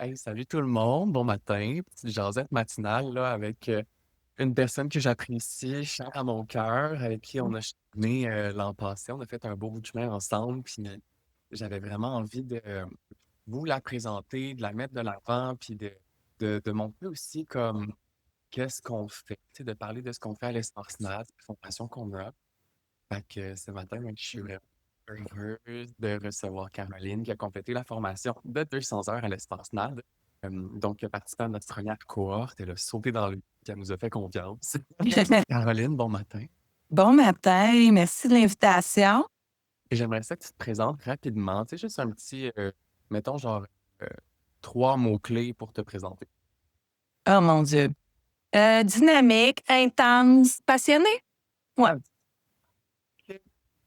Hey, salut tout le monde, bon matin. Petite jasette matinale là, avec une personne que j'apprécie, chère à mon cœur, avec qui on a cheminé l'an passé. On a fait un beau bout de chemin ensemble, puis j'avais vraiment envie de vous la présenter, de la mettre de l'avant, puis de montrer aussi comme qu'est-ce qu'on fait, tu sais, de parler de ce qu'on fait à l'Espace NAD, la formation qu'on a. Fait que ce matin, moi, je suis vraiment heureuse de recevoir Caroline qui a complété la formation de 200 heures à l'Espace NAD. Donc, qui a participé à notre première cohorte. Elle a sauté dans le puis elle nous a fait confiance. Caroline, bon matin. Bon matin, merci de l'invitation. Et j'aimerais ça que tu te présentes rapidement. Tu sais, juste un petit, mettons, genre, euh, 3 mots-clés pour te présenter. Oh mon Dieu. Dynamique, intense, passionnée? Ouais. OK.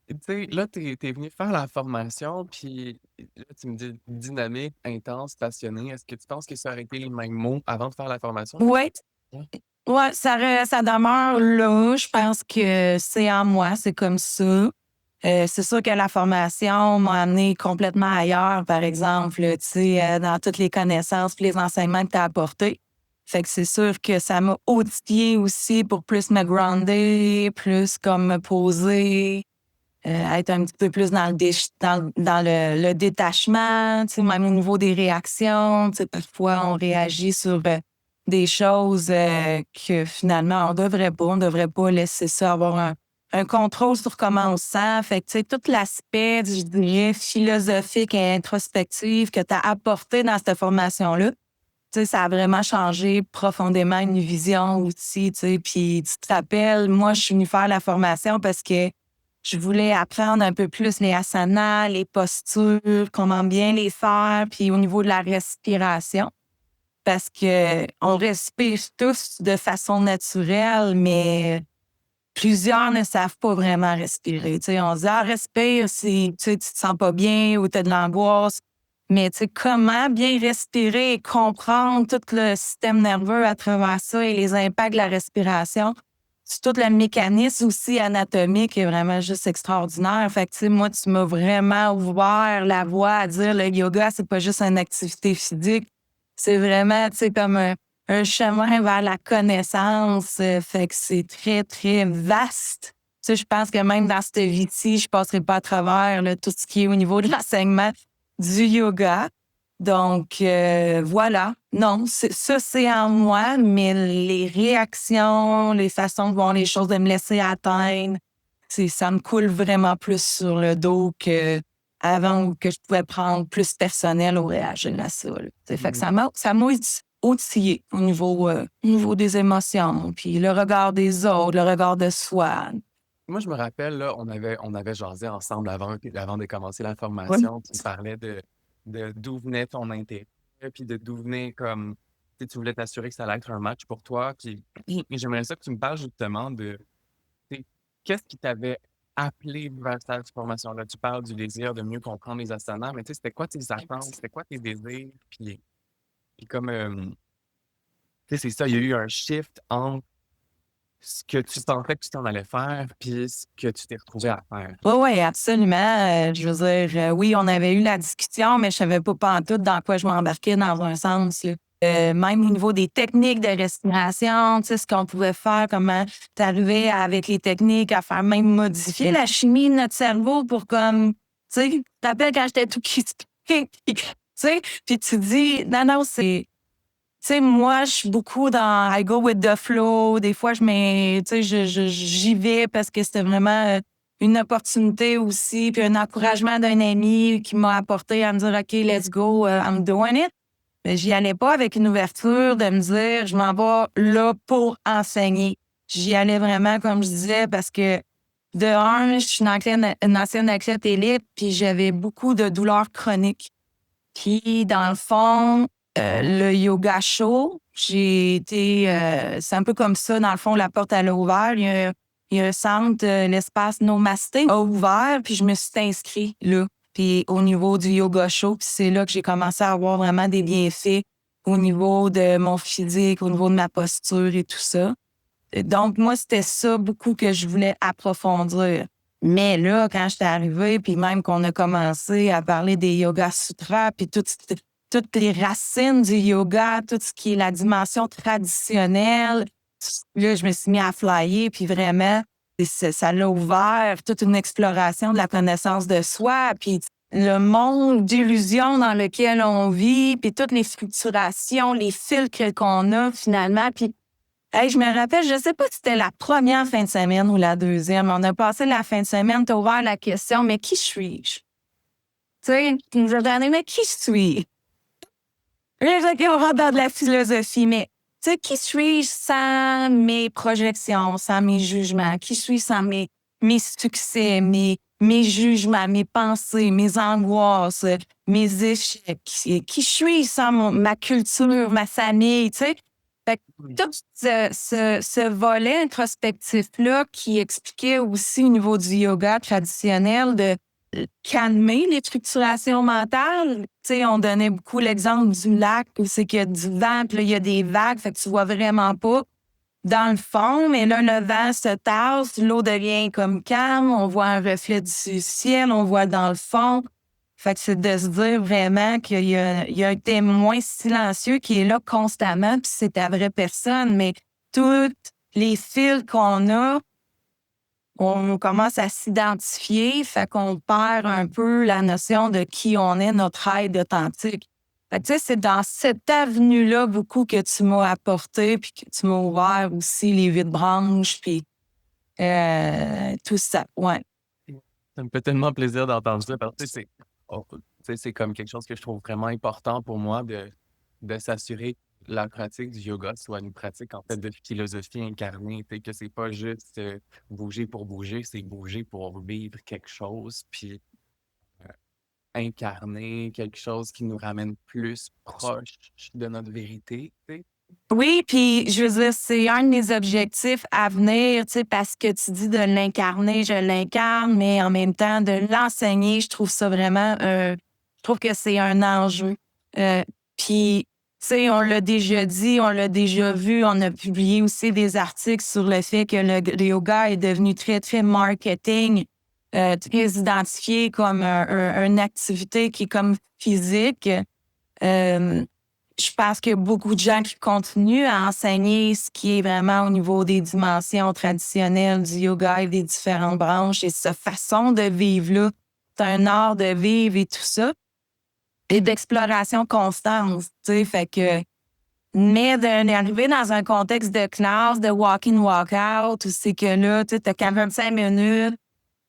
Tu sais, là, t'es venu faire la formation, puis là, tu me dis dynamique, intense, passionné. Est-ce que tu penses que ça aurait été les mêmes mots avant de faire la formation? Ouais, Ouais. ouais, ça demeure là. Je pense que c'est en moi, c'est comme ça. C'est sûr que la formation m'a amené complètement ailleurs, par exemple, là, tu sais, dans toutes les connaissances et les enseignements que tu as apportés. Fait que c'est sûr que ça m'a outillé aussi pour plus me grounder, plus comme me poser, être un petit peu plus dans le détachement, tu sais, même au niveau des réactions. Tu sais, parfois, on réagit sur des choses que finalement, on devrait pas laisser ça avoir un contrôle sur comment on se sent. Fait que, tu sais, tout l'aspect, je dirais, philosophique et introspectif que tu as apporté dans cette formation-là, tu sais, ça a vraiment changé profondément une vision aussi, tu sais. Puis tu te rappelles, moi, je suis venue faire la formation parce que je voulais apprendre un peu plus les asanas, les postures, comment bien les faire, puis au niveau de la respiration. Parce que on respire tous de façon naturelle, mais plusieurs ne savent pas vraiment respirer. Tu sais, on se dit, ah, respire si tu sais, tu te sens pas bien ou tu as de l'angoisse. Mais tu sais, comment bien respirer et comprendre tout le système nerveux à travers ça et les impacts de la respiration. C'est tout le mécanisme aussi anatomique qui est vraiment juste extraordinaire. Fait que, tu sais, moi, tu m'as vraiment ouvert la voie à dire le yoga, c'est pas juste une activité physique. C'est vraiment, tu sais, comme un chemin vers la connaissance. Fait que c'est très, très vaste. Tu sais, je pense que même dans cette vie-ci, je passerai pas à travers là, tout ce qui est au niveau de l'enseignement du yoga. Donc, voilà. Non, ça, c'est en moi, mais les réactions, les façons de voir les choses, de me laisser atteindre, ça me coule vraiment plus sur le dos que avant que je pouvais prendre plus personnel ou réagir à ça. Là. Fait que Mhm. ça m'a outillé au niveau des émotions, puis le regard des autres, le regard de soi. Moi, je me rappelle, là, on avait jasé ensemble avant de commencer la Oui. formation. Tu me parlais de d'où venait ton intérêt, puis de d'où venait comme, tu voulais t'assurer que ça allait être un match pour toi. Puis j'aimerais ça que tu me parles justement de, tu sais, qu'est-ce qui t'avait appelé vers cette formation-là? Tu parles du désir de mieux comprendre les asanas, mais tu sais, c'était quoi tes attentes? C'était quoi tes désirs? Puis comme, tu sais, c'est ça, il y a eu un shift entre ce que tu pensais que tu t'en allais faire, puis ce que tu t'es retrouvé à faire. Oui, oui, absolument. Je veux dire, oui, on avait eu la discussion, mais je savais pas pantoute dans quoi je m'embarquais dans un sens, là. Même au niveau des techniques de respiration, tu sais, ce qu'on pouvait faire, comment t'arrivais avec les techniques à faire même modifier la chimie de notre cerveau pour comme, tu sais, tu te rappelles quand j'étais tout crispé, tu sais, puis tu dis, non, non, tu sais, moi, je suis beaucoup dans I go with the flow. Des fois, tu sais, j'y vais parce que c'était vraiment une opportunité aussi, puis un encouragement d'un ami qui m'a apporté à me dire, OK, let's go, I'm doing it. Mais j'y allais pas avec une ouverture de me dire, je m'en vais là pour enseigner. J'y allais vraiment, comme je disais, parce que de un, je suis une ancienne athlète élite, puis j'avais beaucoup de douleurs chroniques. Puis, dans le fond, le yoga chaud, c'est un peu comme ça, dans le fond, la porte, elle a ouvert. Il y a un centre, l'espace Nomasté a ouvert, puis je me suis inscrite là. Puis au niveau du yoga chaud, puis c'est là que j'ai commencé à avoir vraiment des bienfaits au niveau de mon physique, au niveau de ma posture et tout ça. Donc, moi, c'était ça beaucoup que je voulais approfondir. Mais là, quand j'étais arrivée, puis même qu'on a commencé à parler des yoga sutras, puis toutes les racines du yoga, tout ce qui est la dimension traditionnelle. Là, je me suis mis à flyer, puis vraiment, ça l'a ouvert toute une exploration de la connaissance de soi, puis le monde d'illusions dans lequel on vit, puis toutes les structurations, les filtres qu'on a finalement. Puis, hey, je me rappelle, je sais pas si c'était la première fin de semaine ou la deuxième. On a passé la fin de semaine, t'as ouvert la question, mais qui suis-je? Tu sais, tu nous as donné, mais qui suis-je? Là, on rentre dans de la philosophie, mais tu sais, qui suis-je sans mes projections, sans mes jugements? Qui suis-je sans mes succès, mes jugements, mes pensées, mes angoisses, mes échecs? Qui suis-je sans ma culture, ma famille, tu sais? Fait que tout ce volet introspectif-là qui expliquait aussi au niveau du yoga traditionnel de calmer les structurations mentales. Tu sais, on donnait beaucoup l'exemple du lac où c'est qu'il y a du vent, puis là, il y a des vagues, fait que tu vois vraiment pas dans le fond, mais là, le vent se tasse, l'eau devient comme calme, on voit un reflet du ciel, on voit dans le fond. Fait que c'est de se dire vraiment qu'il y a un témoin silencieux qui est là constamment, puis c'est ta vraie personne, mais toutes les fils qu'on a, on commence à s'identifier, fait qu'on perd un peu la notion de qui on est, notre être authentique. Fait que, tu sais, c'est dans cette avenue-là beaucoup que tu m'as apporté, puis que tu m'as ouvert aussi les 8 branches, puis tout ça, ouais. Ça me fait tellement plaisir d'entendre ça parce que c'est comme quelque chose que je trouve vraiment important pour moi de s'assurer que la pratique du yoga soit une pratique en fait de philosophie incarnée, que c'est pas juste bouger pour bouger, c'est bouger pour vivre quelque chose, puis incarner quelque chose qui nous ramène plus proche de notre vérité, tu sais. Oui, puis je veux dire, c'est un de mes objectifs à venir, tu sais, parce que tu dis de l'incarner, je l'incarne, mais en même temps de l'enseigner, je trouve ça vraiment, je trouve que c'est un enjeu. Puis, tu sais, on l'a déjà dit, on l'a déjà vu, on a publié aussi des articles sur le fait que le yoga est devenu très, très marketing, très identifié comme une activité qui est comme physique. Je pense qu'il y a beaucoup de gens qui continuent à enseigner ce qui est vraiment au niveau des dimensions traditionnelles du yoga et des différentes branches et cette façon de vivre-là. C'est un art de vivre et tout ça. Et d'exploration constante, tu sais, fait que... Mais d'arriver dans un contexte de classe, de walk-in, walk-out, où c'est que là, tu sais, t'as 45 minutes,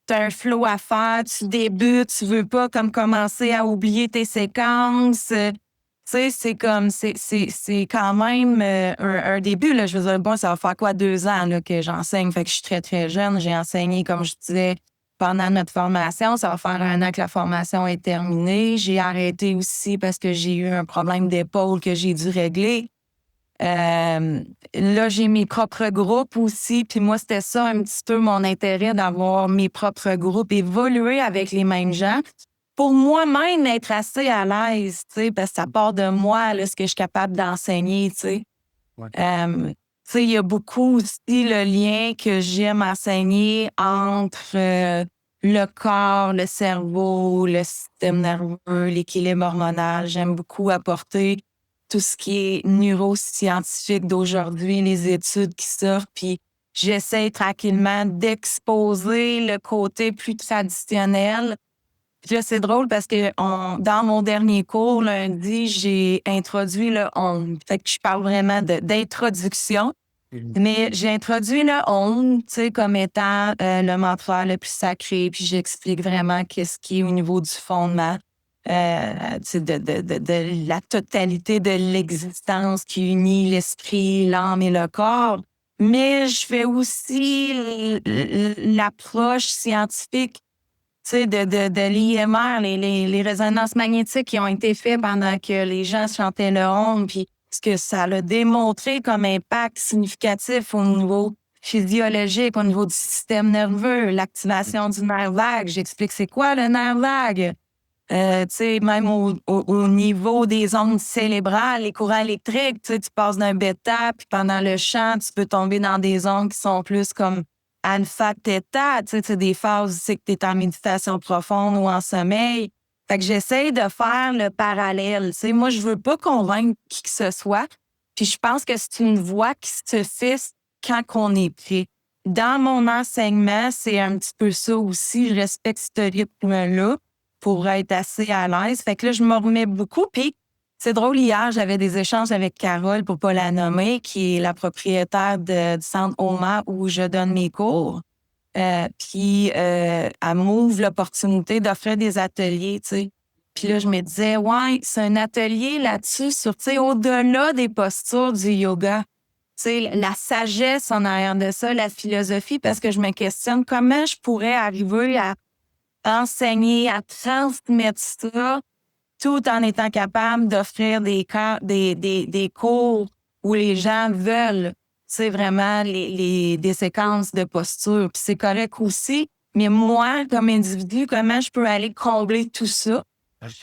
t'as un flow à faire, tu débutes, tu veux pas comme commencer à oublier tes séquences. Tu sais, c'est comme, c'est quand même un début, là. Je veux dire, bon, ça va faire quoi, 2 ans, là, que j'enseigne. Fait que je suis très, très jeune. J'ai enseigné, comme je disais, pendant notre formation. Ça va faire 1 an que la formation est terminée. J'ai arrêté aussi parce que j'ai eu un problème d'épaule que j'ai dû régler. Là, j'ai mes propres groupes aussi. Puis moi, c'était ça un petit peu mon intérêt d'avoir mes propres groupes, évoluer avec les mêmes gens. Pour moi-même, être assez à l'aise, tu sais, parce que ça part de moi, là, ce que je suis capable d'enseigner, tu sais. Ouais. Tu sais, il y a beaucoup aussi le lien que j'aime enseigner entre le corps, le cerveau, le système nerveux, l'équilibre hormonal. J'aime beaucoup apporter tout ce qui est neuroscientifique d'aujourd'hui, les études qui sortent, puis j'essaie tranquillement d'exposer le côté plus traditionnel. Puis là, c'est drôle parce que dans mon dernier cours, lundi, j'ai introduit le Om. Fait que je parle vraiment d'introduction. Mais j'ai introduit le Om, tu sais, comme étant le mantra le plus sacré. Puis j'explique vraiment qu'est-ce qui est au niveau du fondement, tu sais, de la totalité de l'existence qui unit l'esprit, l'âme et le corps. Mais je fais aussi l'approche scientifique, tu sais, de l'IMR, les résonances magnétiques qui ont été faites pendant que les gens chantaient le Om, puis ce que ça a démontré comme impact significatif au niveau physiologique, au niveau du système nerveux, l'activation du nerf vague. J'explique c'est quoi le nerf vague. Tu sais, même au niveau des ondes cérébrales, les courants électriques, tu sais, tu passes d'un bêta, puis pendant le chant, tu peux tomber dans des ondes qui sont plus comme alpha, theta, tu sais, des phases où c'est que tu es en méditation profonde ou en sommeil. Fait que j'essaie de faire le parallèle. Tu sais, moi, je veux pas convaincre qui que ce soit. Puis je pense que c'est une voie qui se fait quand on est prêt. Dans mon enseignement, c'est un petit peu ça aussi. Je respecte ce rythme-là pour être assez à l'aise. Fait que là, je me remets beaucoup. Puis c'est drôle, hier, j'avais des échanges avec Carole, pour pas la nommer, qui est la propriétaire du centre OMA où je donne mes cours. Puis elle m'ouvre l'opportunité d'offrir des ateliers, tu sais. Puis là, je me disais, ouais, c'est un atelier là-dessus sur, tu sais, au-delà des postures du yoga. Tu sais, la sagesse en arrière de ça, la philosophie, parce que je me questionne comment je pourrais arriver à enseigner, à transmettre ça, tout en étant capable d'offrir des cours où les gens veulent, c'est vraiment des séquences de posture. Puis c'est correct aussi, mais moi, comme individu, comment je peux aller combler tout ça?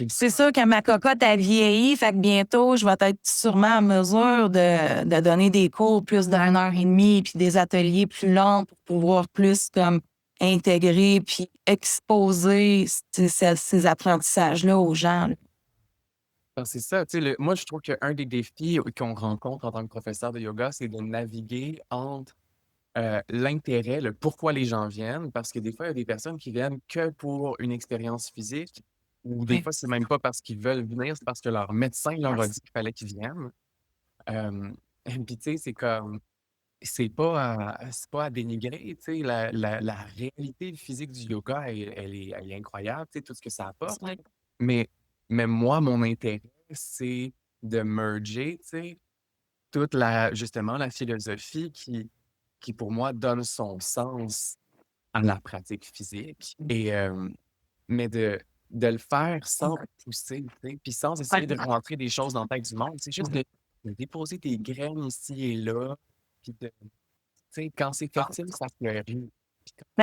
C'est sûr que ma cocotte a vieilli, fait que bientôt, je vais être sûrement en mesure de donner des cours plus d'1 heure et demie, puis des ateliers plus longs pour pouvoir plus comme intégrer puis exposer ces apprentissages-là aux gens, là. C'est ça, tu sais, moi, je trouve qu'un des défis qu'on rencontre en tant que professeur de yoga, c'est de naviguer entre l'intérêt, le pourquoi les gens viennent, parce que des fois, il y a des personnes qui viennent que pour une expérience physique, ou des Ouais. fois, c'est même pas parce qu'ils veulent venir, c'est parce que leur médecin leur a dit qu'il fallait qu'ils viennent. Euh, Puis, tu sais, c'est pas à dénigrer, tu sais, la réalité physique du yoga, elle est incroyable, tu sais, tout ce que ça apporte. Ouais. Mais, mais moi, mon intérêt, c'est de merger, tu sais, justement, la philosophie qui, pour moi, donne son sens à la pratique physique. Mais de le faire sans pousser, tu sais, puis sans essayer de rentrer des choses dans la tête du monde. C'est juste de déposer des graines ici et là, puis tu sais, quand c'est fertile, ça fleurit.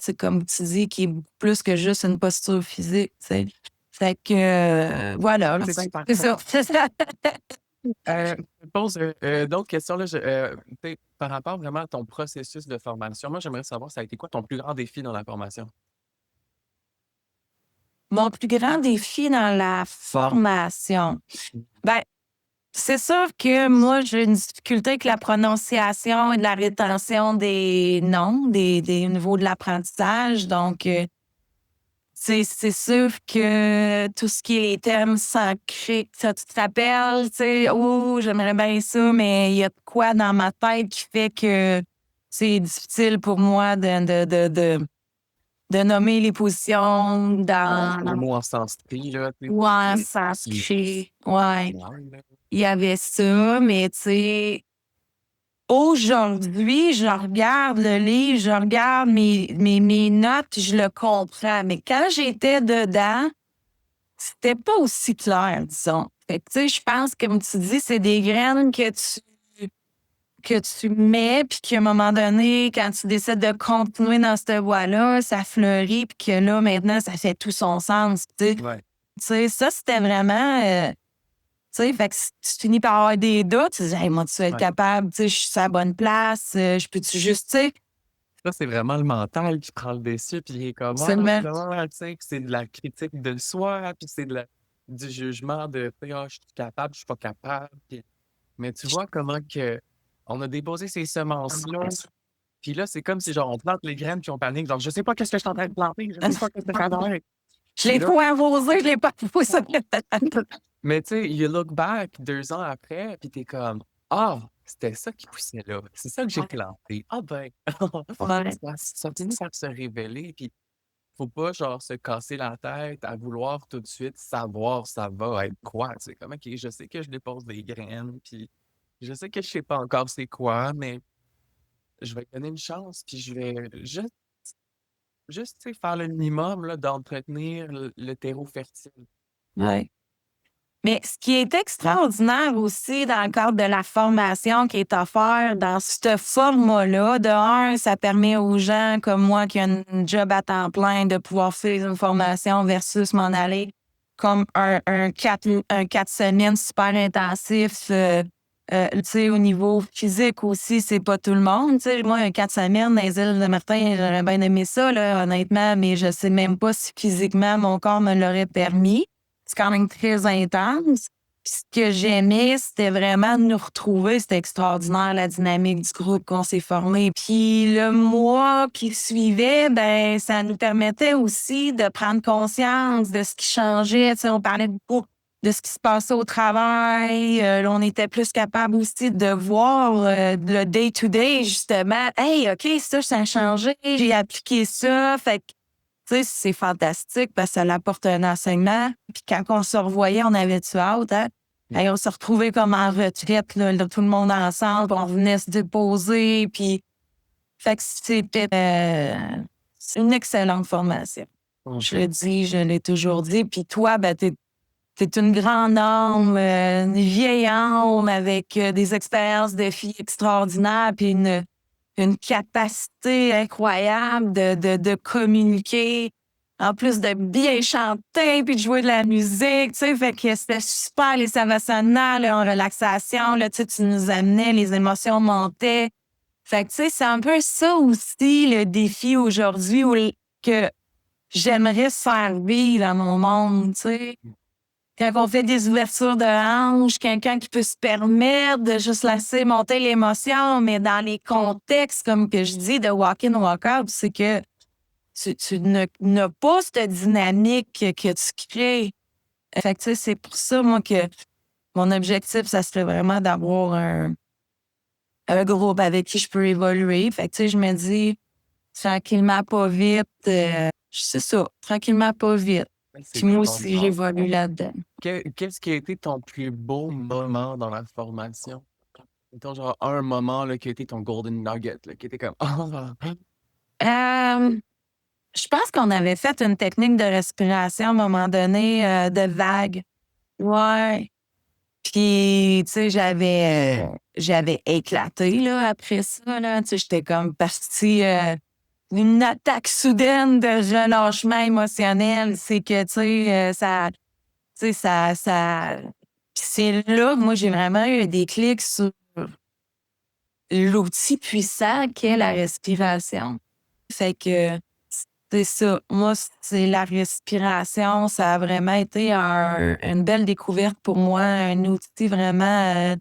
C'est comme tu dis, qui est plus que juste une posture physique, tu sais. Fait que, voilà, C'est c'est ça. C'est ça. Je me pose d'autres questions là, tu sais, par rapport vraiment à ton processus de formation. Moi, j'aimerais savoir, ça a été quoi ton plus grand défi dans la formation? Mon plus grand défi dans la formation, ben, c'est sûr que moi, j'ai une difficulté avec la prononciation et de la rétention des noms, au niveau de l'apprentissage. Donc, c'est sûr que tout ce qui est les termes sacrés, ça, tu te rappelles, tu sais, oh, j'aimerais bien ça, mais il y a de quoi dans ma tête qui fait que c'est difficile pour moi de nommer les positions Le dans. mot en sanskrit, là, tu sais, Ouais, qui sanskrit. Ouais, langue, là. il y avait ça, mais tu sais, aujourd'hui, je regarde le livre, je regarde mes notes, je le comprends. Mais quand j'étais dedans, c'était pas aussi clair, disons. Fait que, tu sais, je pense, comme tu dis, c'est des graines que tu mets, puis qu'à un moment donné, quand tu décides de continuer dans cette voie-là, ça fleurit, puis que là, maintenant, ça fait tout son sens, tu sais. Ouais. Tu sais, ça, c'était vraiment. Tu sais, fait que si tu finis par avoir des doutes, tu te dis, hey, moi, tu vas être Ouais. capable, tu sais, je suis à la bonne place, je peux-tu juste, tu sais. Ça, c'est vraiment le mental qui prend le dessus, puis il est comme, Seulement. tu sais, que c'est de la critique de soi, puis c'est du jugement de, ah, je suis capable, je suis pas capable. Mais tu vois comment que on a déposé ces semences-là, puis là, c'est comme si, genre, on plante les graines, puis on panique, genre, je sais pas qu'est-ce que je suis en train de planter, je sais pas qu'est-ce que je suis en train de faire. Je l'ai Là, pas arrosé, je l'ai pas arrosé. mais tu sais, you look back 2 ans après, puis t'es comme, ah, c'était ça qui poussait là, c'est ça que j'ai planté. Ah ben, Ouais. ça finit par se révéler, puis faut pas, genre, se casser la tête à vouloir tout de suite savoir ça va être quoi. C'est comme, OK, je sais que je dépose des graines, puis je sais que je sais pas encore c'est quoi, mais je vais donner une chance, puis je vais juste, tu sais, faire le minimum, là, d'entretenir le terreau fertile. Ouais. Mais ce qui est extraordinaire aussi dans le cadre de la formation qui est offerte dans ce format-là, de un, ça permet aux gens comme moi qui ont un job à temps plein de pouvoir faire une formation versus m'en aller comme un 4 semaines super intensif. Tu sais, au niveau physique aussi, c'est pas tout le monde. Tu sais, moi, un 4 semaines dans les îles de Martin, j'aurais bien aimé ça, là, honnêtement, mais je sais même pas si physiquement mon corps me l'aurait permis. c'est quand même très intense. Puis ce que j'aimais, c'était vraiment de nous retrouver. C'était extraordinaire, la dynamique du groupe qu'on s'est formé. Puis le mois qui suivait, ben ça nous permettait aussi de prendre conscience de ce qui changeait. Tu sais, on parlait beaucoup de ce qui se passait au travail. On était plus capable aussi de voir le day-to-day, justement. Hey, OK, ça a changé. J'ai appliqué ça. Fait que, tu sais, c'est fantastique parce que ça apporte un enseignement. Puis quand on se revoyait, on avait-tu hâte, hein? Hey, on se retrouvait comme en retraite, là, tout le monde ensemble. On venait se déposer. Puis, fait que c'était c'est une excellente formation. Je le dis, je l'ai toujours dit. Puis toi, ben, t'es une grande âme, une vieille âme avec des expériences de filles extraordinaires, puis une capacité incroyable de communiquer, en plus de bien chanter, puis de jouer de la musique, tu sais, fait que c'était super, les Savasana, là, en relaxation, là, tu sais, tu nous amenais, les émotions montaient. Fait que, tu sais, c'est un peu ça aussi, le défi aujourd'hui, que j'aimerais servir dans mon monde, tu sais. Quand on fait des ouvertures de hanches, quelqu'un qui peut se permettre de juste laisser monter l'émotion, mais dans les contextes, comme que je dis, de walk-in, walk-out, c'est que tu n'as pas cette dynamique que tu crées. Fait que, tu sais, c'est pour ça, moi, que mon objectif, ça serait vraiment d'avoir un groupe avec qui je peux évoluer. Fait que, tu sais, je me dis, tranquillement, pas vite, c'est ça, tranquillement, pas vite. Puis moi aussi, j'évolue là-dedans. Qu'est-ce qui a été ton plus beau moment dans la formation? Mettons, genre, un moment là, qui a été ton golden nugget, là, qui était comme Euh, je pense qu'on avait fait une technique de respiration à un moment donné, de vague. Ouais. Puis, tu sais, j'avais éclaté, là, après ça, là. Tu sais, j'étais comme partie d'une attaque soudaine de relâchement émotionnel. C'est que, tu sais, Puis c'est là que moi, j'ai vraiment eu un déclic sur l'outil puissant qu'est la respiration. Fait que c'est ça. Moi, c'est la respiration. Ça a vraiment été une belle découverte pour moi, un outil vraiment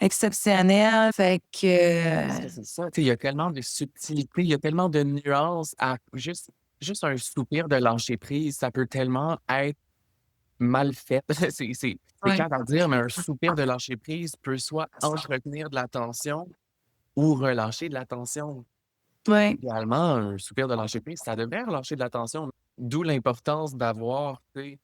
exceptionnel. Fait que c'est ça. Tu sais, il y a tellement de subtilités, il y a tellement de nuances à juste un soupir de lâcher prise, ça peut tellement être mal fait. C'est ouais. clair à dire, mais un soupir de lâcher prise peut soit entretenir de la tension ou relâcher de la tension. Ouais. Idéalement, un soupir de lâcher prise, ça devrait relâcher de la tension. D'où l'importance d'avoir, tu sais,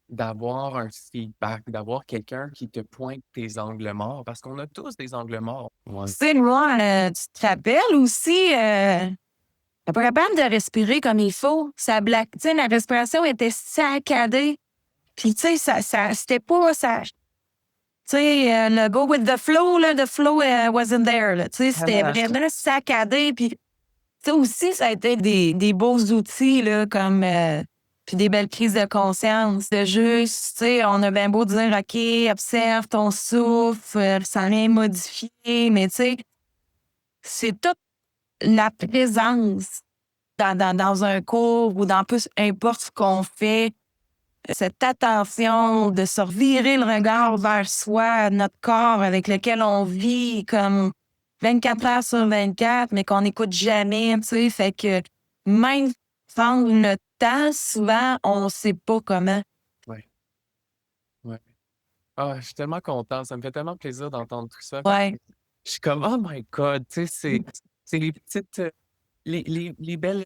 d'avoir un feedback, d'avoir quelqu'un qui te pointe tes angles morts, parce qu'on a tous des angles morts. Ouais. Tu sais, moi, tu te rappelles aussi, t'es pas capable de respirer comme il faut. Tu sais, la respiration était saccadée. Puis, tu sais, c'était pas ça. Tu sais, le go with the flow, là, the flow wasn't there. Là. Tu sais, c'était vraiment saccadé. Puis, tu sais, aussi, ça a été des beaux outils, là, comme. Puis des belles prises de conscience. De juste, tu sais, on a bien beau dire, OK, observe ton souffle, ça vient modifier, mais tu sais, c'est toute la présence dans un cours ou dans peu importe ce qu'on fait. Cette attention de se revirer le regard vers soi, notre corps avec lequel on vit comme 24 heures sur 24, mais qu'on n'écoute jamais, tu sais. Fait que même prendre le temps, souvent, on ne sait pas comment. Ouais. Ouais. Ah, je suis tellement content. Ça me fait tellement plaisir d'entendre tout ça. Ouais. Je suis comme, oh my God, tu sais, c'est les petites, les belles,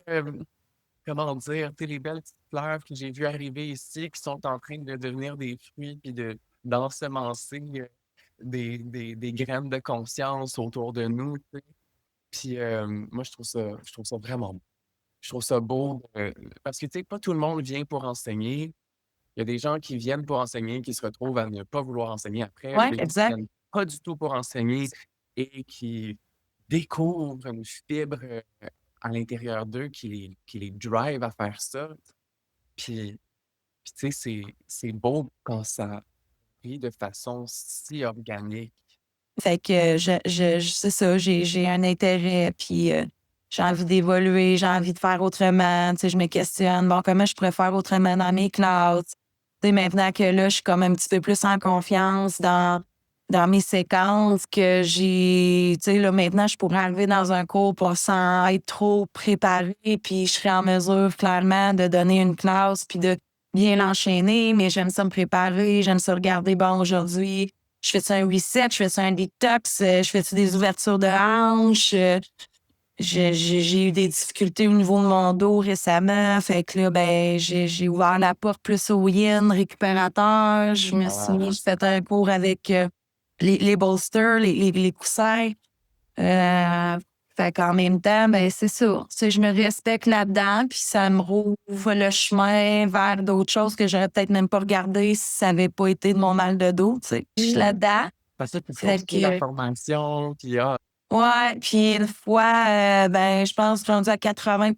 comment dire, tu sais, les belles petites fleurs que j'ai vues arriver ici, qui sont en train de devenir des fruits, puis d'ensemencer des graines de conscience autour de nous, tu sais. Puis moi, je trouve ça vraiment beau. Je trouve ça beau, parce que, tu sais, pas tout le monde vient pour enseigner. Il y a des gens qui viennent pour enseigner, qui se retrouvent à ne pas vouloir enseigner après. Ouais, Des gens qui exact. viennent pas du tout pour enseigner et qui découvrent une fibre, à l'intérieur d'eux qui les drive à faire ça. Puis tu sais, c'est beau quand ça vit de façon si organique. Fait que c'est ça, j'ai un intérêt, puis j'ai envie d'évoluer, j'ai envie de faire autrement. Tu sais, je me questionne, bon, comment je pourrais faire autrement dans mes classes? Tu sais, maintenant que là, je suis comme un petit peu plus en confiance dans mes séquences, que tu sais, là, maintenant, je pourrais arriver dans un cours sans être trop préparée, puis je serais en mesure, clairement, de donner une classe, puis de bien l'enchaîner, mais j'aime ça me préparer, j'aime ça regarder, bon, aujourd'hui, je fais ça un reset, je fais ça un detox, je fais ça des ouvertures de hanches, j'ai eu des difficultés au niveau de mon dos récemment. Fait que là, ben, j'ai ouvert la porte plus au yin, récupérateur. J'ai fait un cours avec les bolsters, les coussins. Euh, Fait qu'en même temps, ben, c'est ça. Tu sais, je me respecte là-dedans, puis ça me rouvre le chemin vers d'autres choses que j'aurais peut-être même pas regardé si ça avait pas été de mon mal de dos, tu sais. Je suis là-dedans. Parce que tu Fait continues la que, formation, puis ouais, puis une fois, ben, je pense que rendu à 80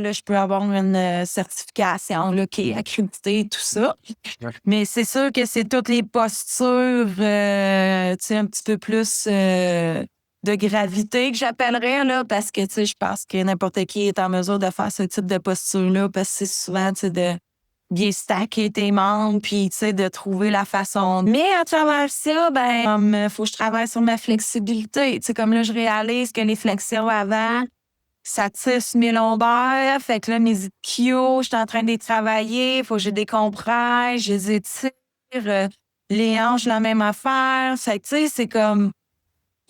là, je peux avoir une certification là, qui est accréditée, tout ça. Ouais. Mais c'est sûr que c'est toutes les postures, tu sais, un petit peu plus de gravité que j'appellerais, là, parce que, tu sais, je pense que n'importe qui est en mesure de faire ce type de posture-là, parce que c'est souvent, tu sais, de bien stacker tes membres, puis, tu sais, de trouver la façon. Mais à travers ça, ben, faut que je travaille sur ma flexibilité. Tu sais, comme là, je réalise que les flexions avant, ça tire sur mes lombaires. Fait que là, mes ischios, je suis en train de les travailler. Faut que je décompresse, je les étire. Les hanches, la même affaire. Fait que, tu sais, c'est comme...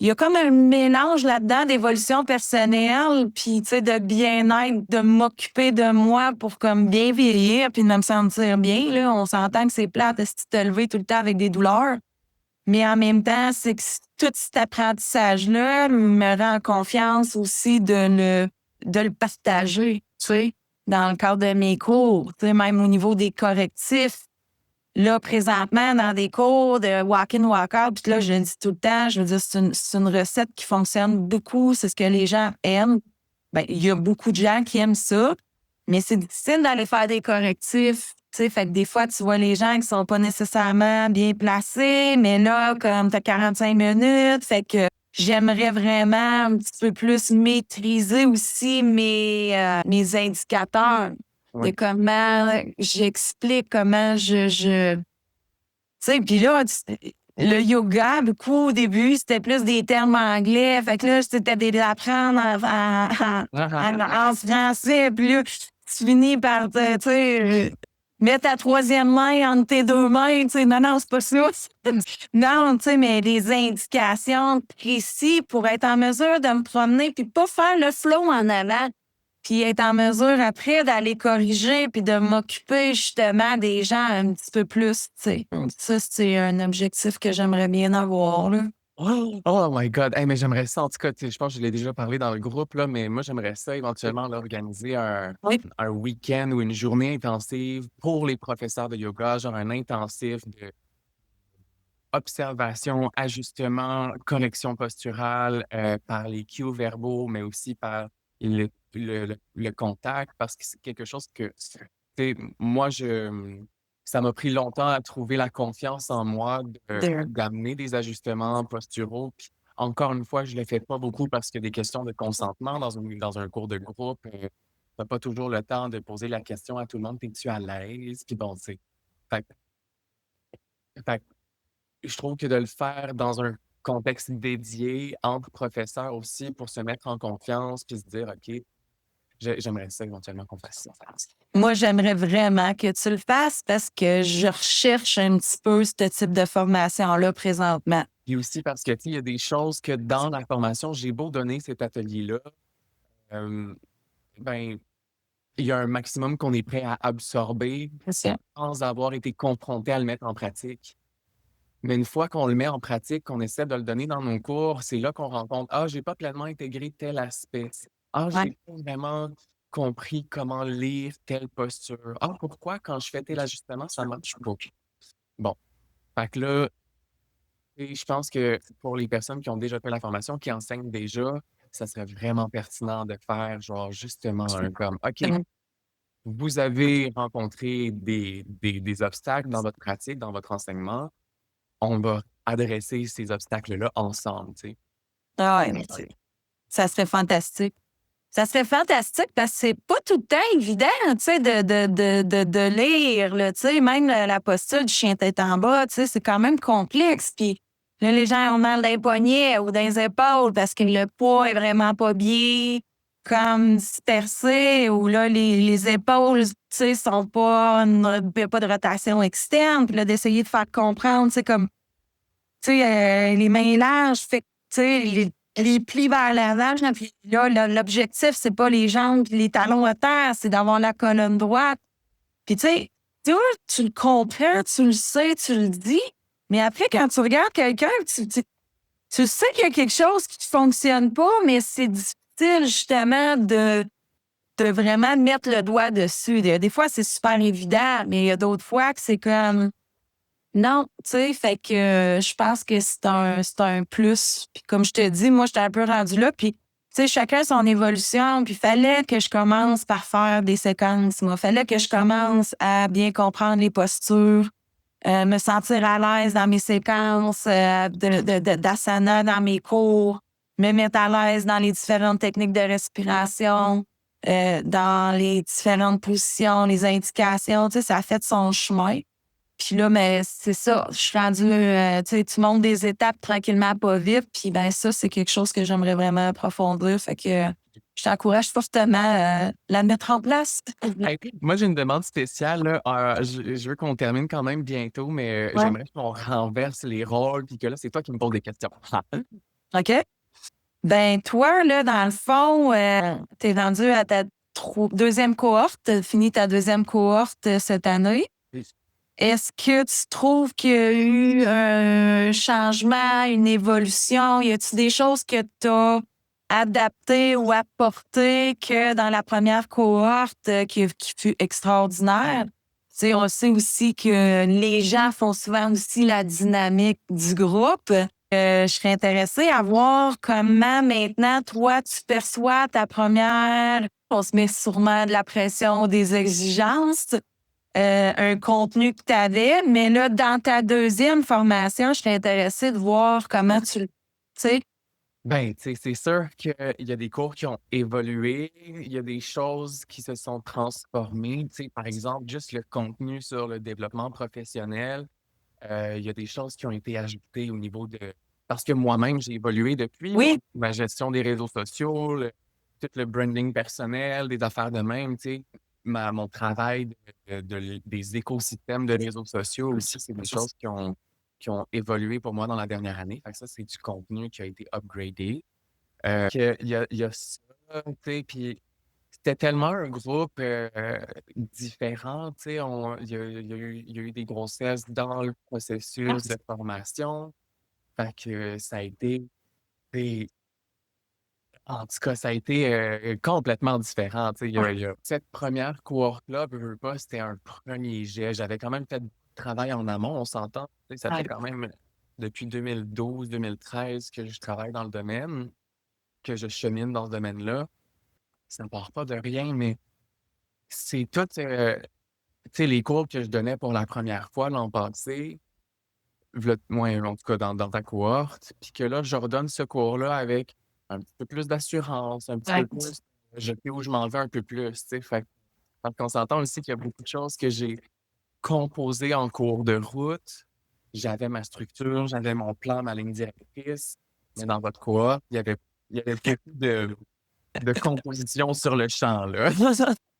Il y a comme un mélange là-dedans d'évolution personnelle, puis tu sais, de bien-être, de m'occuper de moi pour comme bien vieillir, puis de me sentir bien. Là, on s'entend que c'est plate de se te lever tout le temps avec des douleurs, mais en même temps, c'est que tout cet apprentissage-là me rend confiance aussi de le partager, tu sais, dans le cadre de mes cours, tu sais, même au niveau des correctifs. Là, présentement, dans des cours de walk-in, walk-out, puis là, je le dis tout le temps, je veux dire, c'est une recette qui fonctionne beaucoup, c'est ce que les gens aiment. Bien, il y a beaucoup de gens qui aiment ça, mais c'est difficile d'aller faire des correctifs. Tu sais, fait que des fois, tu vois les gens qui sont pas nécessairement bien placés, mais là, comme tu as 45 minutes, fait que j'aimerais vraiment un petit peu plus maîtriser aussi mes indicateurs de Oui. comment j'explique, comment tu sais, puis là, le yoga, beaucoup, au début, c'était plus des termes anglais. Fait que là, c'était d'apprendre en français. Puis là, tu finis par, tu sais, mettre ta troisième main entre tes deux mains. Tu sais, non, non, c'est pas ça. Non, tu sais, mais des indications précises pour être en mesure de me promener puis pas faire le flow en avant puis être en mesure après d'aller corriger puis de m'occuper justement des gens un petit peu plus, tu sais. Ça, c'est un objectif que j'aimerais bien avoir, là. Oh my God! Hey, mais j'aimerais ça, en tout cas, tu sais, je pense que je l'ai déjà parlé dans le groupe, là, mais moi, j'aimerais ça éventuellement là, organiser Oui. un week-end ou une journée intensive pour les professeurs de yoga, genre un intensif de observation, ajustement, correction posturale, par les cues verbaux, mais aussi par le contact, parce que c'est quelque chose que, tu sais, moi, ça m'a pris longtemps à trouver la confiance en moi d'amener des ajustements posturaux. Puis encore une fois, je le fais pas beaucoup parce qu'il y a des questions de consentement dans un cours de groupe. T'as pas toujours le temps de poser la question à tout le monde, es-tu à l'aise? Puis bon, tu sais. Fait que- fait que je trouve que de le faire dans un contexte dédié entre professeurs aussi pour se mettre en confiance puis se dire, OK, j'aimerais ça éventuellement qu'on fasse ça. Moi, j'aimerais vraiment que tu le fasses parce que je recherche un petit peu ce type de formation-là présentement. Puis aussi parce que, tu sais, il y a des choses que dans la formation, j'ai beau donner cet atelier-là, euh, ben, il y a un maximum qu'on est prêt à absorber C'est ça. sans avoir été confronté à le mettre en pratique. Mais une fois qu'on le met en pratique, qu'on essaie de le donner dans nos cours, c'est là qu'on rencontre, ah, j'ai pas pleinement intégré tel aspect. Ah, Ouais. j'ai pas vraiment compris comment lire telle posture. Ah, pourquoi quand je fais tel ajustement, ça marche pas? Bon, fait que là, et je pense que pour les personnes qui ont déjà fait la formation, qui enseignent déjà, ça serait vraiment pertinent de faire genre justement un comme, OK, vous avez rencontré des obstacles dans votre pratique, dans votre enseignement, on va adresser ces obstacles-là ensemble, tu sais. Ah ouais, mais tu sais, ça serait fantastique. Ça serait fantastique parce que c'est pas tout le temps évident, tu sais, de lire, là, tu sais, même la posture du chien tête en bas, tu sais, c'est quand même complexe. Puis là, les gens ont mal des poignets ou des épaules parce que le poids est vraiment pas bien comme dispersé ou là, les épaules, tu sais, sont pas, il y a pas de rotation externe. Puis là, d'essayer de faire comprendre, tu sais, comme tu sais, les mains larges, fait que, tu sais, les plis vers l'avant. Puis là, l'objectif, c'est pas les jambes puis les talons à terre, c'est d'avoir la colonne droite. Puis, tu sais, tu vois, tu le comprends, tu le sais, tu le dis. Mais après, quand tu regardes quelqu'un, tu sais qu'il y a quelque chose qui ne fonctionne pas, mais c'est difficile, justement, de vraiment mettre le doigt dessus. Des fois, c'est super évident, mais il y a d'autres fois que c'est comme non, tu sais, fait que je pense que c'est un plus. Puis comme je te dis, moi, j'étais un peu rendue là. Puis, tu sais, chacun son évolution. Puis, fallait que je commence par faire des séquences. Moi, fallait que je commence à bien comprendre les postures, me sentir à l'aise dans mes séquences d'asana dans mes cours, me mettre à l'aise dans les différentes techniques de respiration, dans les différentes positions, les indications. Tu sais, ça a fait son chemin. Puis là, mais c'est ça, je suis rendue, tu sais, tu montes des étapes tranquillement, pas vite. Puis ben ça, c'est quelque chose que j'aimerais vraiment approfondir. Fait que je t'encourage fortement à la mettre en place. Hey, moi, j'ai une demande spéciale, là. Je veux qu'on termine quand même bientôt, mais Ouais. j'aimerais qu'on renverse les rôles, puis que là, c'est toi qui me poses des questions. OK? Ben toi, là, dans le fond, t'es rendu à ta deuxième cohorte, t'as fini ta deuxième cohorte cette année. Oui. Est-ce que tu trouves qu'il y a eu un changement, une évolution? Y a-t-il des choses que tu as adaptées ou apportées que dans la première cohorte qui fut extraordinaire? Tu sais, on sait aussi que les gens font souvent aussi la dynamique du groupe. Je serais intéressée à voir comment maintenant, toi, tu perçois ta première. On se met sûrement de la pression, des exigences un contenu que tu avais, mais là, dans ta deuxième formation, je serais intéressée de voir comment tu sais. Ben, tu sais, c'est sûr qu'il y a des cours qui ont évolué, il y a des choses qui se sont transformées. Tu sais, par exemple, juste le contenu sur le développement professionnel, il y a des choses qui ont été ajoutées au niveau de... Parce que moi-même, j'ai évolué depuis, là. Oui. Ma gestion des réseaux sociaux, tout le branding personnel, des affaires de même, tu sais, mon travail des écosystèmes de réseaux sociaux aussi, c'est des choses qui ont évolué pour moi dans la dernière année. Fait que ça, c'est du contenu qui a été upgradé. Il y a ça, tu sais, puis c'était tellement un groupe différent, tu sais, il y a eu des grossesses dans le processus de formation. Fait que ça a été, des- en tout cas, ça a été complètement différent. Tu sais, cette première cohorte-là, veux pas, c'était un premier jet. J'avais quand même fait du travail en amont, on s'entend. Tu sais, ça fait quand même depuis 2012-2013 que je travaille dans le domaine, que je chemine dans ce domaine-là. Ça ne part pas de rien, mais c'est tout, tu sais, les cours que je donnais pour la première fois l'an passé, ouais, en tout cas dans ta cohorte, puis que là, je redonne ce cours-là avec un petit peu plus d'assurance, un petit peu plus, je sais où je m'en vais un peu plus, tu sais. Fait qu'on s'entend aussi qu'il y a beaucoup de choses que j'ai composées en cours de route. J'avais ma structure, j'avais mon plan, ma ligne directrice, mais dans votre cohorte, il y avait beaucoup de composition sur le champ, là.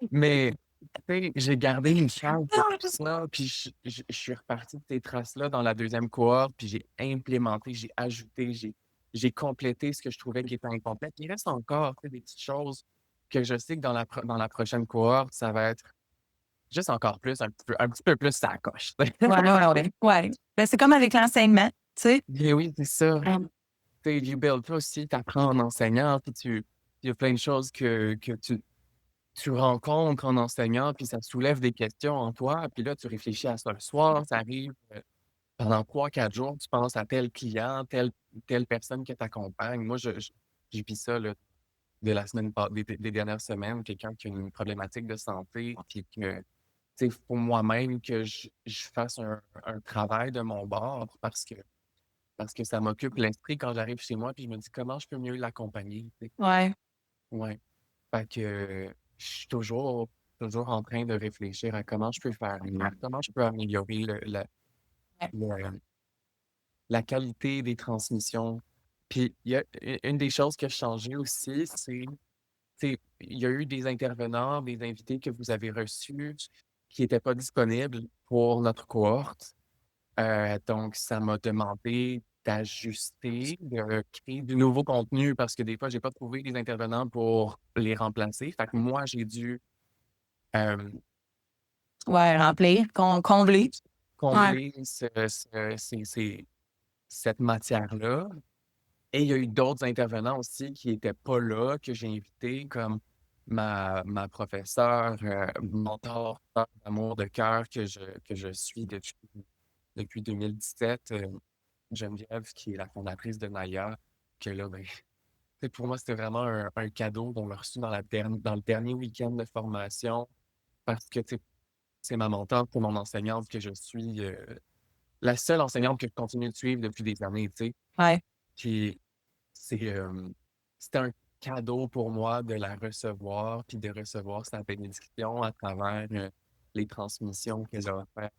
Mais tu sais, j'ai gardé une trace de tout ça, puis je suis reparti de ces traces-là dans la deuxième cohorte, puis j'ai implémenté, j'ai ajouté, j'ai complété ce que je trouvais qui était incomplet. Il reste encore, tu sais, des petites choses que je sais que dans la prochaine cohorte, ça va être juste encore plus, un petit peu plus ça coche. Ouais. Ben, c'est comme avec l'enseignement, tu sais. Mais oui, c'est ça. Tu sais, you build toi aussi, tu apprends en enseignant, puis il y a plein de choses que tu rencontres en enseignant, puis ça soulève des questions en toi, puis là, tu réfléchis à ça le soir, ça arrive pendant 3-4 jours, tu penses à tel client, telle personne que tu accompagnes. Moi, je vis ça là, des dernières semaines, quelqu'un qui a une problématique de santé, puis que, tu sais, pour moi-même, que je fasse un travail de mon bord parce que ça m'occupe l'esprit quand j'arrive chez moi, puis je me dis comment je peux mieux l'accompagner, tu sais. Ouais. Ouais. Fait que je suis toujours en train de réfléchir à comment je peux faire mieux, comment je peux améliorer la qualité des transmissions. Puis il y a une des choses qui a changé aussi, c'est, tu sais, il y a eu des intervenants, des invités que vous avez reçus qui n'étaient pas disponibles pour notre cohorte. Donc ça m'a demandé d'ajuster, de créer du nouveau contenu parce que des fois, j'ai pas trouvé les intervenants pour les remplacer. Fait que moi, j'ai dû, hem, Ouais, remplir, combler. Ouais. combler cette matière-là. Et il y a eu d'autres intervenants aussi qui étaient pas là, que j'ai invités, comme ma professeure, mentor d'amour de cœur que je suis depuis 2017, Geneviève, qui est la fondatrice de Naya, que là, ben, pour moi, c'était vraiment un cadeau qu'on l'a reçu dans le dernier week-end de formation parce que c'est ma mentor, c'est mon enseignante que je suis, la seule enseignante que je continue de suivre depuis des années, tu sais. Ouais. Puis c'est, c'était un cadeau pour moi de la recevoir, puis de recevoir sa bénédiction à travers les transmissions qu'elle a faites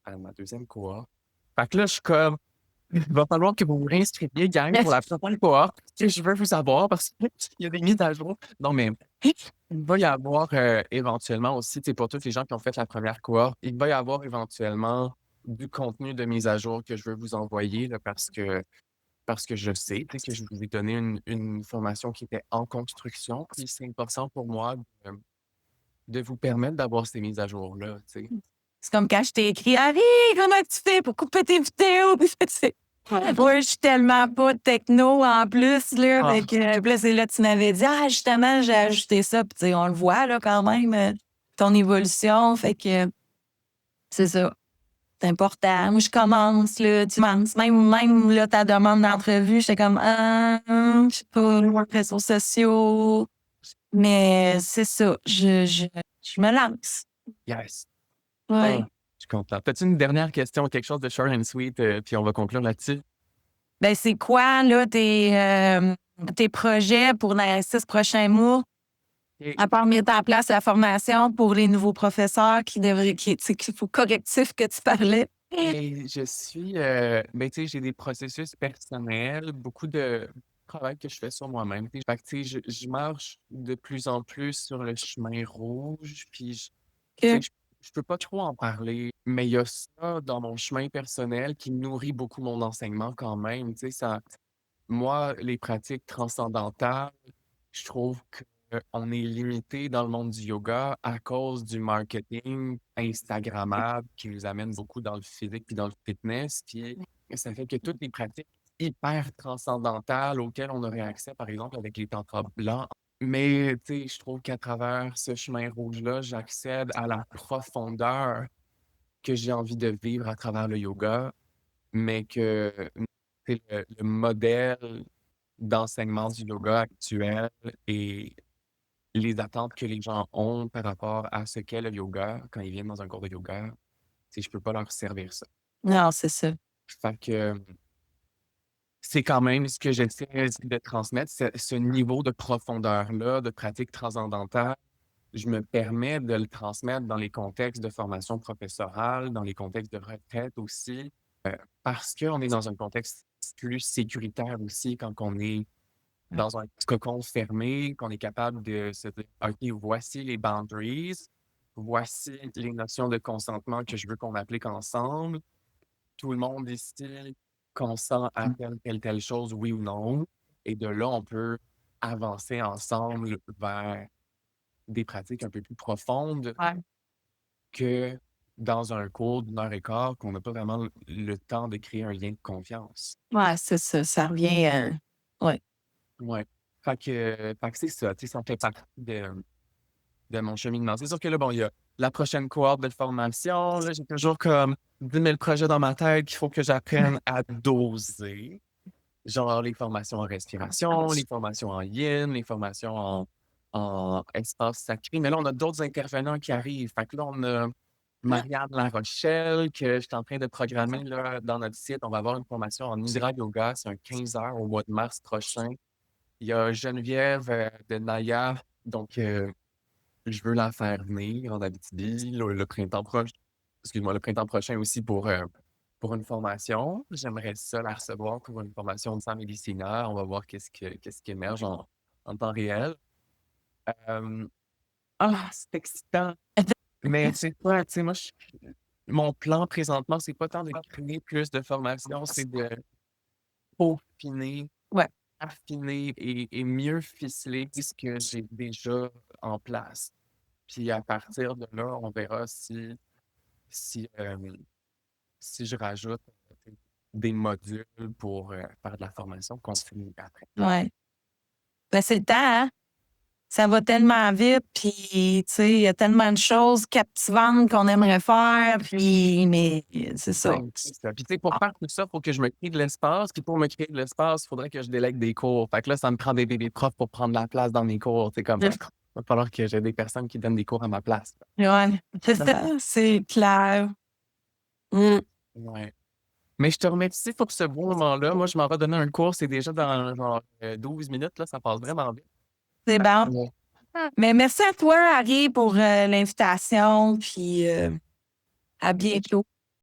à ma deuxième cohorte. Fait que là, je suis comme, il va falloir que vous vous réinscriviez, gang, pour la prochaine cohorte. Je veux vous avoir parce qu'il y a des mises à jour. Non, mais il va y avoir éventuellement aussi, pour tous les gens qui ont fait la première cohorte, il va y avoir éventuellement du contenu de mise à jour que je veux vous envoyer là, parce que je sais que je vous ai donné une formation qui était en construction. Puis c'est important pour moi de vous permettre d'avoir ces mises à jour-là. C'est comme quand je t'ai écrit Harry, comment tu fais pour couper tes vidéos? Puis tu sais, moi, je suis tellement pas techno en plus, là. Ah, Fait que, puis là, c'est là que tu m'avais dit, ah, justement, j'ai ajouté ça. Puis, tu sais, on le voit, là, quand même, ton évolution. Fait que, c'est ça. C'est important. Moi, je commence, là, tu commences. Même là, ta demande d'entrevue, j'étais comme, ah, je sais pas, les réseaux sociaux. Mais c'est ça. Je me lance. yes. Ouais. Ah, je suis content. As-tu une dernière question, quelque chose de short and sweet, puis on va conclure là-dessus? Ben, c'est quoi, là, tes projets pour les 6 prochains mois? Et, À part mettre en place la formation pour les nouveaux professeurs tu sais, qu'il faut correctif que tu parlais. et je suis, ben, tu sais, j'ai des processus personnels, beaucoup de travail que je fais sur moi-même. Fait que, tu sais, je marche de plus en plus sur le chemin rouge, puis tu sais, OK. je peux pas trop en parler, mais il y a ça dans mon chemin personnel qui nourrit beaucoup mon enseignement quand même. Tu sais, moi, les pratiques transcendantales, je trouve qu'on est limité dans le monde du yoga à cause du marketing instagrammable qui nous amène beaucoup dans le physique puis dans le fitness. Puis ça fait que toutes les pratiques hyper transcendantales auxquelles on aurait accès, par exemple, avec les tantras blancs. Mais tu sais, je trouve qu'à travers ce chemin rouge-là, j'accède à la profondeur que j'ai envie de vivre à travers le yoga, mais que le modèle d'enseignement du yoga actuel et les attentes que les gens ont par rapport à ce qu'est le yoga quand ils viennent dans un cours de yoga, je peux pas leur servir ça. Non, c'est ça. Fait que c'est quand même ce que j'essaie de transmettre, ce niveau de profondeur-là, de pratique transcendantale. Je me permets de le transmettre dans les contextes de formation professorale, dans les contextes de retraite aussi, parce qu'on est dans un contexte plus sécuritaire aussi quand on est dans un cocon fermé, qu'on est capable de se dire, OK, voici les boundaries, voici les notions de consentement que je veux qu'on applique ensemble. Tout le monde ici consent à telle chose, oui ou non. Et de là, on peut avancer ensemble vers des pratiques un peu plus profondes Ouais. que dans un cours d'une heure et quart qu'on n'a pas vraiment le temps de créer un lien de confiance. Ouais, c'est ça. Ça revient, ouais. Ouais. Fait que c'est ça, tu sais, ça fait partie de mon cheminement. C'est sûr que là, bon, il y a la prochaine cohorte de formation. Là, j'ai toujours comme 10 000 projets dans ma tête qu'il faut que j'apprenne à doser. Genre les formations en respiration, les formations en yin, les formations en espace sacré. Mais là, on a d'autres intervenants qui arrivent. Fait que là, on a Marianne La Rochelle que je suis en train de programmer là, dans notre site. On va avoir une formation en Nidra Yoga. C'est un 15 heures au mois de mars prochain. Il y a Geneviève de Naya Donc, je veux la faire venir en Abitibi le printemps prochain. Excuse-moi, le printemps prochain aussi pour une formation. J'aimerais ça la recevoir pour une formation de sang médicinaire. On va voir qu'est-ce qui émerge en temps réel. C'est excitant. Mais c'est quoi, tu sais, moi, mon plan présentement, c'est pas tant de créer plus de formations, c'est de peaufiner, Ouais. affiner et mieux ficeler ce que j'ai déjà en place. Puis à partir de là, on verra si, si je rajoute des modules pour faire de la formation continue après. Ouais. Ben, c'est le temps, hein? Ça va tellement vite, puis, tu sais, il y a tellement de choses captivantes qu'on aimerait faire, puis, mais c'est ça. Ouais, c'est ça. Puis tu sais, pour faire tout ça, il faut que je me crée de l'espace. Puis pour me créer de l'espace, il faudrait que je délègue des cours. Fait que là, ça me prend des profs pour prendre la place dans mes cours. C'est comme, il va falloir que j'ai des personnes qui donnent des cours à ma place. Ouais, c'est ça, c'est clair. Ouais. Mais je te remercie pour ce beau moment-là. Moi, je m'en vais donner un cours. C'est déjà dans genre 12 minutes. Là, ça passe vraiment vite. C'est bon. Ouais. Mais merci à toi, Harry, pour l'invitation, puis à bientôt.